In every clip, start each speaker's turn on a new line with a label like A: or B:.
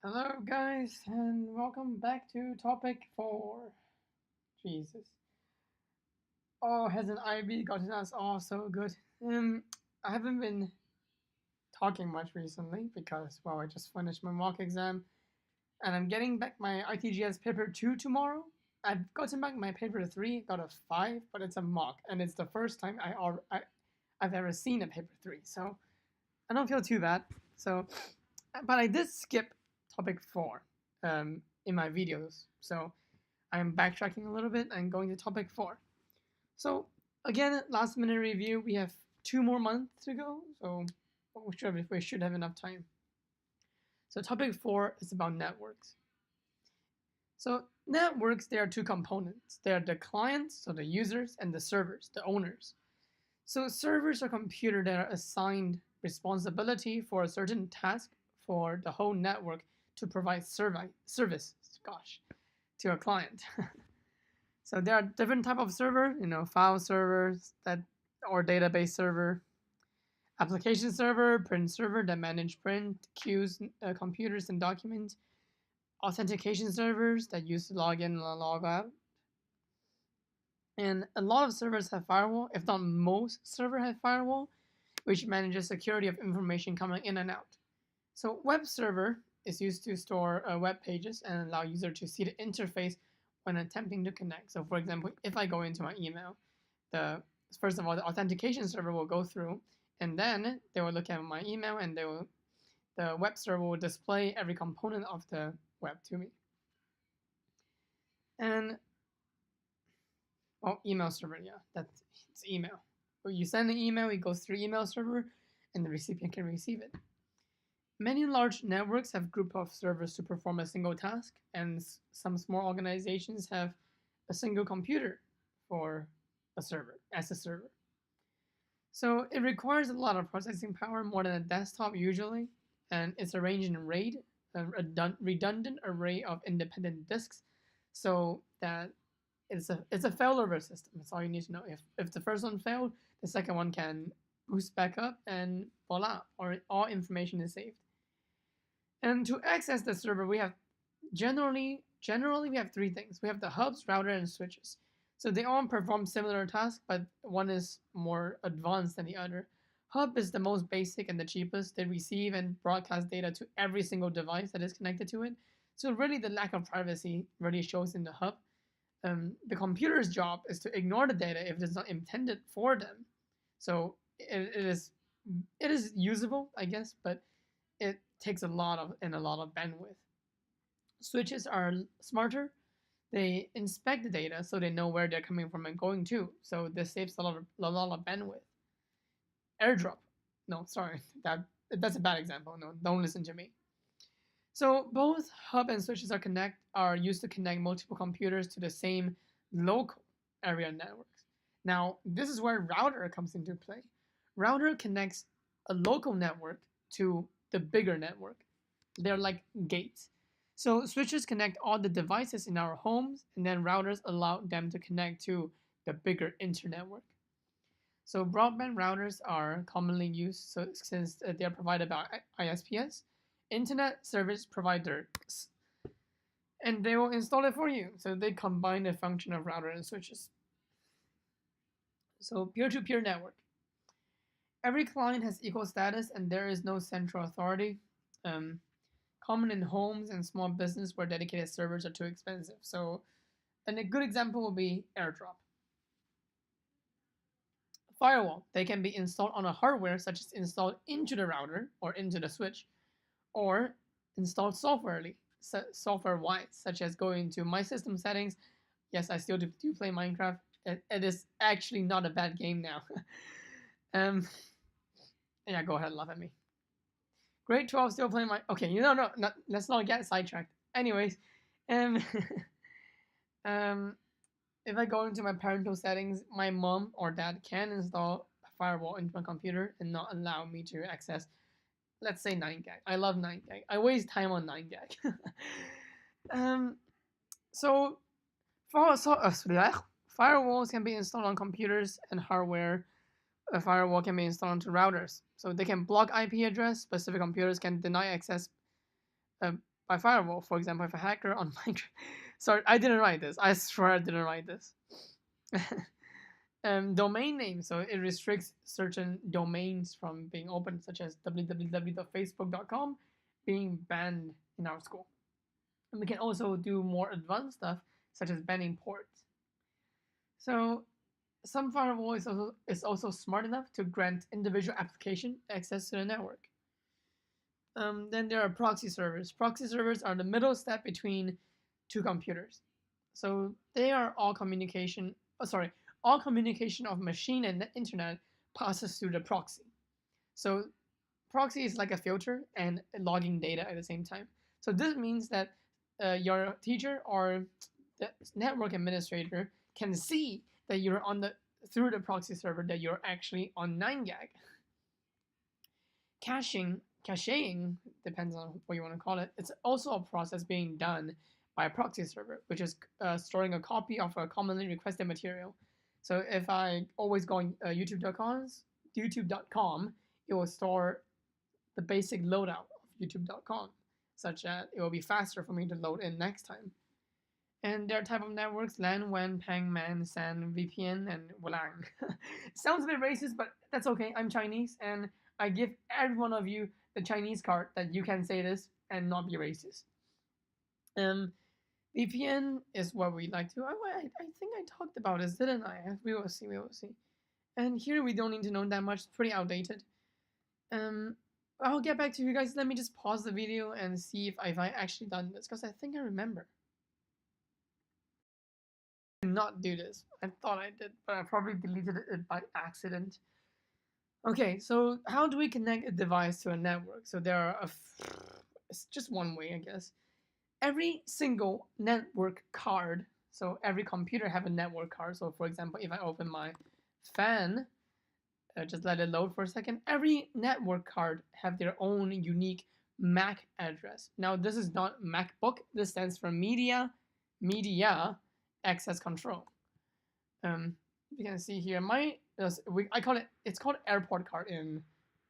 A: Hello, guys, and welcome back to topic 4. Jesus. Oh, hasn't IB gotten us all so good? I haven't been talking much recently because, well, I just finished my mock exam and I'm getting back my ITGS paper 2 tomorrow. I've gotten back my paper 3, got a 5, but it's a mock, and it's the first time I've ever seen a paper 3, so I don't feel too bad. So, but I did skip topic 4 in my videos, so I'm backtracking a little bit and going to topic 4. So again, last minute review. We have 2 more months to go, so we should have enough time. So topic 4 is about networks. So networks, there are two components. They are the clients, so the users, and the servers, the owners. So servers are computers that are assigned responsibility for a certain task for the whole network to provide service, to a client. So there are different type of server, file servers or database server, application server, print server that manage print, queues, computers and documents, authentication servers that use to log in and log out. And a lot of servers have firewall, if not most servers have firewall, which manages security of information coming in and out. So web server is used to store web pages and allow user to see the interface when attempting to connect. So for example, if I go into my email, first of all, the authentication server will go through, and then they will look at my email, and the web server will display every component of the web to me. And email server, yeah, it's email. When you send an email, it goes through email server, and the recipient can receive it. Many large networks have group of servers to perform a single task, and some small organizations have a single computer for a server, as a server. So it requires a lot of processing power, more than a desktop usually, and it's arranged in RAID, a redundant array of independent disks, so that it's a failover system. That's all you need to know. If the first one failed, the second one can boost back up, and voila, or all information is saved. And to access the server, we have generally we have three things. We have the hubs, router, and switches. So they all perform similar tasks, but one is more advanced than the other. Hub is the most basic and the cheapest. They receive and broadcast data to every single device that is connected to it. So really, the lack of privacy really shows in the hub. The computer's job is to ignore the data if it's not intended for them. So it is usable, I guess, but it takes a lot of bandwidth. Switches are smarter. They inspect the data so they know where they're coming from and going to. So this saves a lot of bandwidth. AirDrop. No, sorry, that's a bad example. No, don't listen to me. So both hub and switches are used to connect multiple computers to the same local area networks. Now, this is where router comes into play. Router connects a local network to the bigger network. They're like gates. So switches connect all the devices in our homes, and then routers allow them to connect to the bigger internetwork. So broadband routers are commonly used since they are provided by ISPs, Internet Service Providers, and they will install it for you. So they combine the function of router and switches. So peer-to-peer network. Every client has equal status, and there is no central authority. Common in homes and small business where dedicated servers are too expensive. So, and a good example will be AirDrop. Firewall, they can be installed on a hardware, such as installed into the router or into the switch, or installed software-wise, such as going to My System settings. Yes, I still do play Minecraft. It is actually not a bad game now. Yeah, go ahead, laugh at me. Grade 12 still playing okay, let's not get sidetracked. Anyways, if I go into my parental settings, my mom or dad can install a firewall into my computer and not allow me to access, let's say, 9gag. I love 9gag. I waste time on 9gag. So firewalls can be installed on computers and hardware. A firewall can be installed onto routers, so they can block IP address. Specific computers can deny access by my firewall. For example, if a hacker on my sorry, I didn't write this. I swear I didn't write this. Domain name, so it restricts certain domains from being open, such as www.facebook.com being banned in our school. And we can also do more advanced stuff, such as banning ports. So some firewall is also smart enough to grant individual application access to the network. Then there are proxy servers. Proxy servers are the middle step between two computers. So they are all communication. All communication of machine and internet passes through the proxy. So proxy is like a filter and logging data at the same time. So this means that your teacher or the network administrator can see that you're on through the proxy server that you're actually on 9GAG. Caching depends on what you want to call it. It's also a process being done by a proxy server, which is storing a copy of a commonly requested material. So if I always go on YouTube.com, it will store the basic loadout of YouTube.com, such that it will be faster for me to load in next time. And there are type of networks: LAN, WAN, PAN, MAN, SAN, VPN, and WLAN. Sounds a bit racist, but that's okay. I'm Chinese, and I give every one of you the Chinese card that you can say this and not be racist. VPN is what we like to. I think I talked about this, didn't I? We will see. And here we don't need to know that much. It's pretty outdated. I'll get back to you guys. Let me just pause the video and see if I actually done this, because I think I remember. Not do this. I thought I did, but I probably deleted it by accident. Okay, so how do we connect a device to a network? So there are it's just one way, I guess. Every single network card, so every computer have a network card. So for example, if I open my fan, just let it load for a second, every network card have their own unique MAC address. Now this is not MacBook, this stands for media access control. You can see here I call it's called airport card in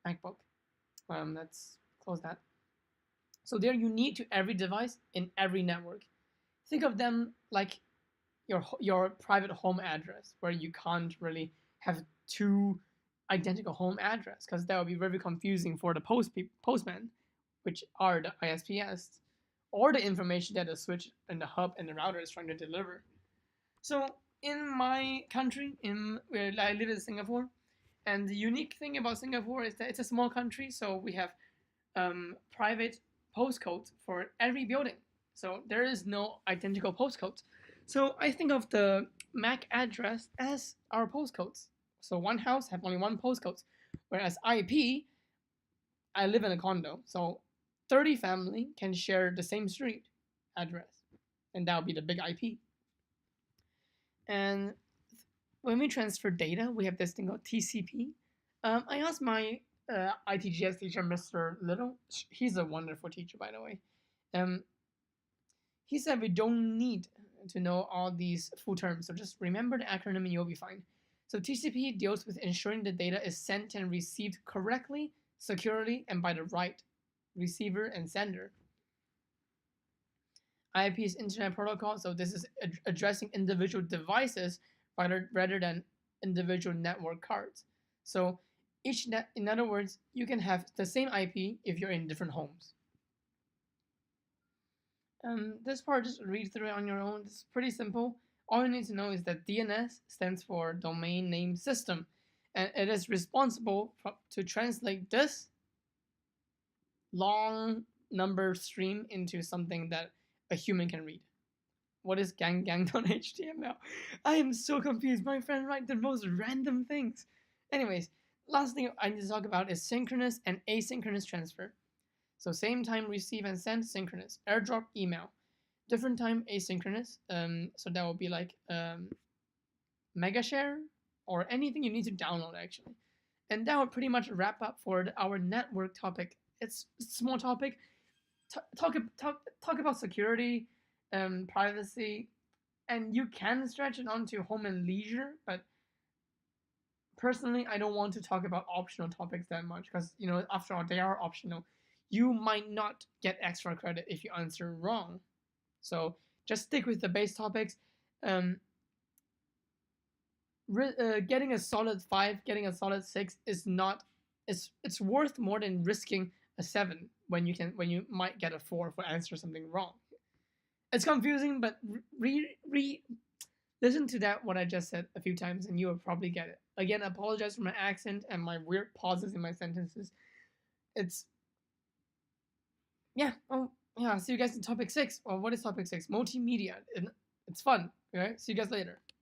A: MacBook. Let's close that. So they're unique to every device in every network. Think of them like your private home address, where you can't really have two identical home address, because that would be very confusing for the postman, which are the ISPs, or the information that the switch and the hub and the router is trying to deliver. So in my country, where I live in Singapore, and the unique thing about Singapore is that it's a small country, so we have private postcodes for every building. So there is no identical postcodes. So I think of the MAC address as our postcodes. So one house have only one postcode, whereas IP, I live in a condo, so 30 family can share the same street address, and that would be the big IP. And when we transfer data, we have this thing called TCP. I asked my ITGS teacher, Mr. Little. He's a wonderful teacher, by the way. He said we don't need to know all these full terms, so just remember the acronym and you'll be fine. So TCP deals with ensuring the data is sent and received correctly, securely, and by the right receiver and sender. IP is Internet Protocol, so this is addressing individual devices rather than individual network cards. So in other words, you can have the same IP if you're in different homes. This part, just read through it on your own. It's pretty simple. All you need to know is that DNS stands for Domain Name System, and it is responsible to translate this long number stream into something that a human can read. What is gang.html? I am so confused. My friend writes the most random things. Anyways, last thing I need to talk about is synchronous and asynchronous transfer. So same time receive and send, synchronous. AirDrop, email. Different time, asynchronous. So that will be like Megashare or anything you need to download, actually. And that would pretty much wrap up for our network topic. It's a small topic. Talk about security, privacy, and you can stretch it onto home and leisure, but personally, I don't want to talk about optional topics that much, because, after all, they are optional. you might not get extra credit if you answer wrong. So just stick with the base topics. Getting a solid 5, getting a solid 6 is not, it's worth more than risking a 7 when you might get a 4 for answer something wrong. It's confusing, but listen to that what I just said a few times and you will probably get it. Again, apologize for my accent and my weird pauses in my sentences. It's yeah. Oh yeah. See you guys in topic 6. Or what is topic 6? Multimedia. It's fun. Okay. See you guys later.